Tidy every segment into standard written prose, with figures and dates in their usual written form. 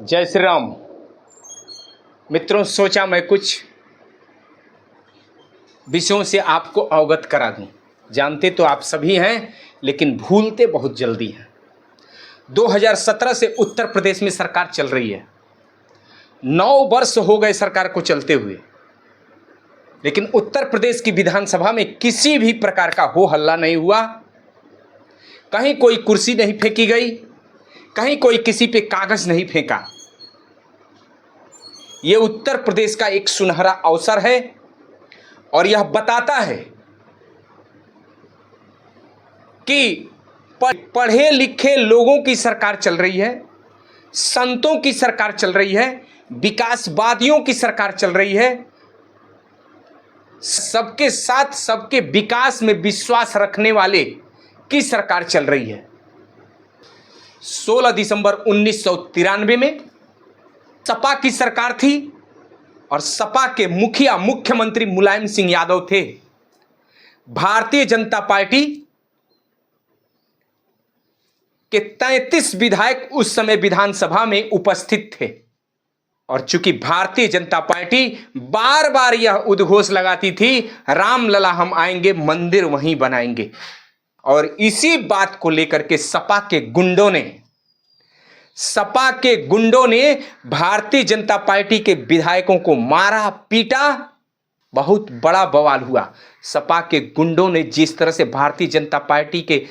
जय श्री राम। मित्रों, सोचा मैं कुछ विषयों से आपको अवगत करा दूं। जानते तो आप सभी हैं, लेकिन भूलते बहुत जल्दी हैं। 2017 से उत्तर प्रदेश में सरकार चल रही है। 9 वर्ष हो गए सरकार को चलते हुए, लेकिन उत्तर प्रदेश की विधानसभा में किसी भी प्रकार का हो हल्ला नहीं हुआ। कहीं कोई कुर्सी नहीं फेंकी गई, कहीं कोई किसी पे कागज नहीं फेंका। यह उत्तर प्रदेश का एक सुनहरा अवसर है और यह बताता है कि पढ़े लिखे लोगों की सरकार चल रही है, संतों की सरकार चल रही है, विकासवादियों की सरकार चल रही है, सबके साथ सबके विकास में विश्वास रखने वाले की सरकार चल रही है। 16 दिसंबर 1993 में सपा की सरकार थी और सपा के मुखिया मुख्यमंत्री मुलायम सिंह यादव थे। भारतीय जनता पार्टी के 33 विधायक उस समय विधानसभा में उपस्थित थे और चूंकि भारतीय जनता पार्टी बार बार यह उद्घोष लगाती थी, राम लला हम आएंगे, मंदिर वहीं बनाएंगे, और इसी बात को लेकर के सपा के गुंडों ने भारतीय जनता पार्टी के विधायकों को मारा पीटा। बहुत बड़ा बवाल हुआ। सपा के गुंडों ने जिस तरह से भारतीय जनता पार्टी के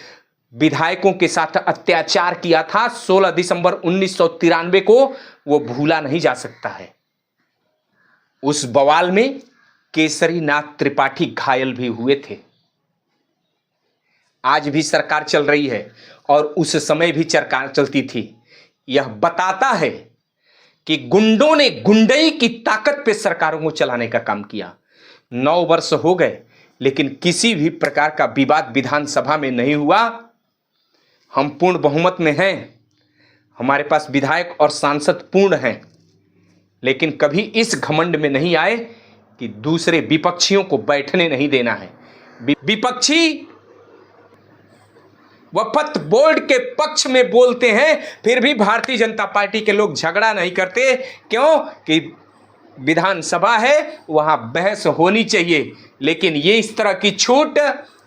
विधायकों के साथ अत्याचार किया था 16 दिसंबर 1993 को, वो भूला नहीं जा सकता है। उस बवाल में केसरी नाथ त्रिपाठी घायल भी हुए थे। आज भी सरकार चल रही है और उस समय भी सरकार चलती थी। यह बताता है कि गुंडों ने गुंडई की ताकत पे सरकारों को चलाने का काम किया। 9 वर्ष हो गए, लेकिन किसी भी प्रकार का विवाद विधानसभा में नहीं हुआ। हम पूर्ण बहुमत में हैं, हमारे पास विधायक और सांसद पूर्ण हैं, लेकिन कभी इस घमंड में नहीं आए कि दूसरे विपक्षियों को बैठने नहीं देना है। विपक्षी वफद बोर्ड के पक्ष में बोलते हैं, फिर भी भारतीय जनता पार्टी के लोग झगड़ा नहीं करते। क्यों? कि विधानसभा है, वहां बहस होनी चाहिए। लेकिन ये इस तरह की छूट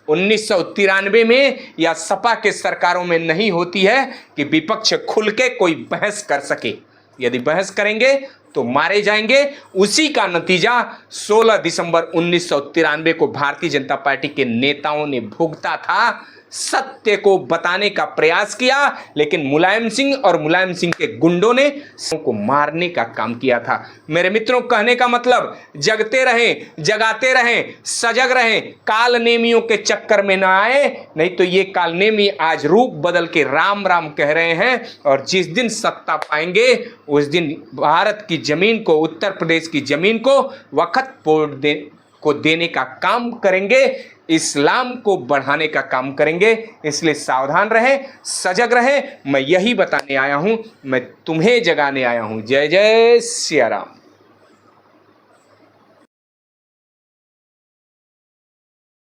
1993 में या सपा के सरकारों में नहीं होती है कि विपक्ष खुल के कोई बहस कर सके। यदि बहस करेंगे तो मारे जाएंगे। उसी का नतीजा 16 दिसंबर 1993 को भारतीय जनता पार्टी के नेताओं ने भुगता था। सत्य को बताने का प्रयास किया, लेकिन मुलायम सिंह और मुलायम सिंह के गुंडों ने को मारने का काम किया था। मेरे मित्रों, कहने का मतलब जगते रहें, जगाते रहें, सजग रहें, काल नेमियों के चक्कर में ना आए। नहीं तो ये काल नेमी आज रूप बदल के राम राम कह रहे हैं, और जिस दिन सत्ता पाएंगे उस दिन भारत की जमीन को, उत्तर प्रदेश की जमीन को वक्फ बोर्ड को देने का काम करेंगे, इस्लाम को बढ़ाने का काम करेंगे। इसलिए सावधान रहें, सजग रहें। मैं यही बताने आया हूं, मैं तुम्हें जगाने आया हूं। जय जय सिया राम।